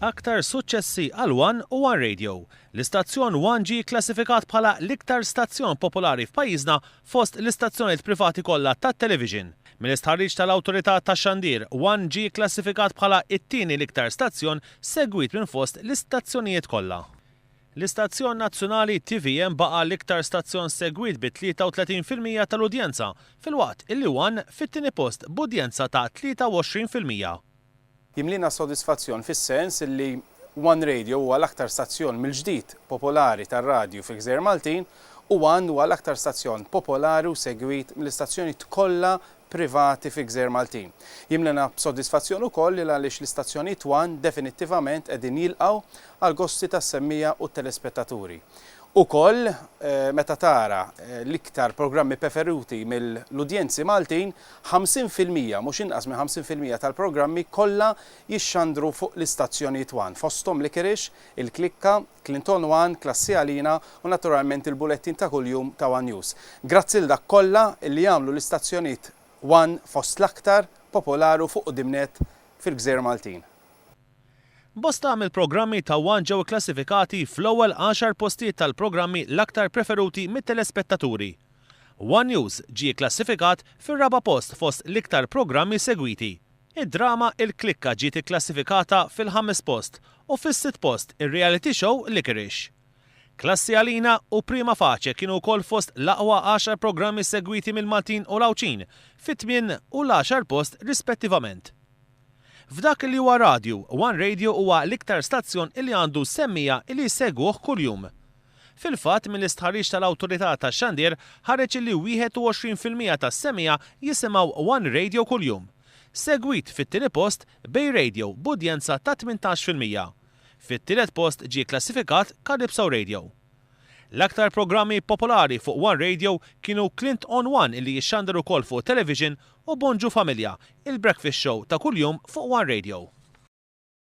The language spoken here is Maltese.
Aktar suċċessi għal One u One Radio. L-istazzjon One ġie klassifikat bħala l-iktar stazzjon popolari f'pajjiżna fost l-istazzjonijiet privati kollha tat-television. Mill-istħarriġ tal-Awtorità tax-Xandir, One ġie klassifikat bħala it-tieni l-iktar stazzjon segwit minn fost l-istazzjonijiet kollha. L-istazzjon nazzjonali TVM baqa l-iktar stazzjon segwit bi 33% tal-udjenza, filwaqt illi One fit-tieni post b'udjenza ta' 23%. Jimlina sodisfazzjon fis-sens li One Radio huwa l-aktar stazzjon mill-ġdid popolari tar-radju fi Gżejjer Maltin u One huwa l-aktar stazzjon popolari u segwit mill-istazzjonijiet kollha privati fi Gżejjer Maltin. Jimlina b'sodisfazzjon ukoll li għaliex l-istazzjonijiet One definittivament qegħdin jilqgħu għal gosti tas-semmija u telespettaturi. Ukoll meta tara l-iktar programmi preferuti mill-udjenzi Maltin, 50% mhux inqas minn 50% tal-programmi kollha jixxandru fuq l-istazzjonijiet One. Fosthom Licorice, il-Klikka, Clinton One, Klassi Għalina u naturalment il-bulettin ta' kuljum ta' One News. Grazzi l dak kollha li jagħmlu l-istazzjonijiet One fost l-aktar popolari fuq dimnet fil-Gżejjer Maltin. Bosta mill-programmi ta' One ġew klassifikati fl-ewwel 10 postijiet tal-programmi l-aktar preferuti mit-telespettaturi. One News ġie klassifikat fir-raba' post fost l-iktar programmi segwiti. Id-drama Il-Klikka ġiet ikklassifikata fil-5 post u fis-6 post ir-reality show Licorice. Klassi Għalina u Prima Faċe kienu wkoll fost l-aqwa 10 programmi segwiti mill-Maltin u l-Awċin fit-8 u l-10 post rispettivament. F'dak li huwa radju, One Radio huwa l-iktar stazzjon li għandu semmija li jsegwuh kuljum. Fil-fatt mill-istħarriġ tal-Awtorità tax-Xandir ħareġ li 21% tas-semmija jisimgħu One Radio kuljum. Segwit fit-tieni post Bay Radio b'udjenza ta' 18%. Fit-tielet post ġie klassifikat Calypso Radio. L-aktar programmi popolari fuq One Radio kienu Clint on One illi jixxandru wkoll fuq television u Bonġu Familja, il-breakfast show ta' kuljum fuq One Radio.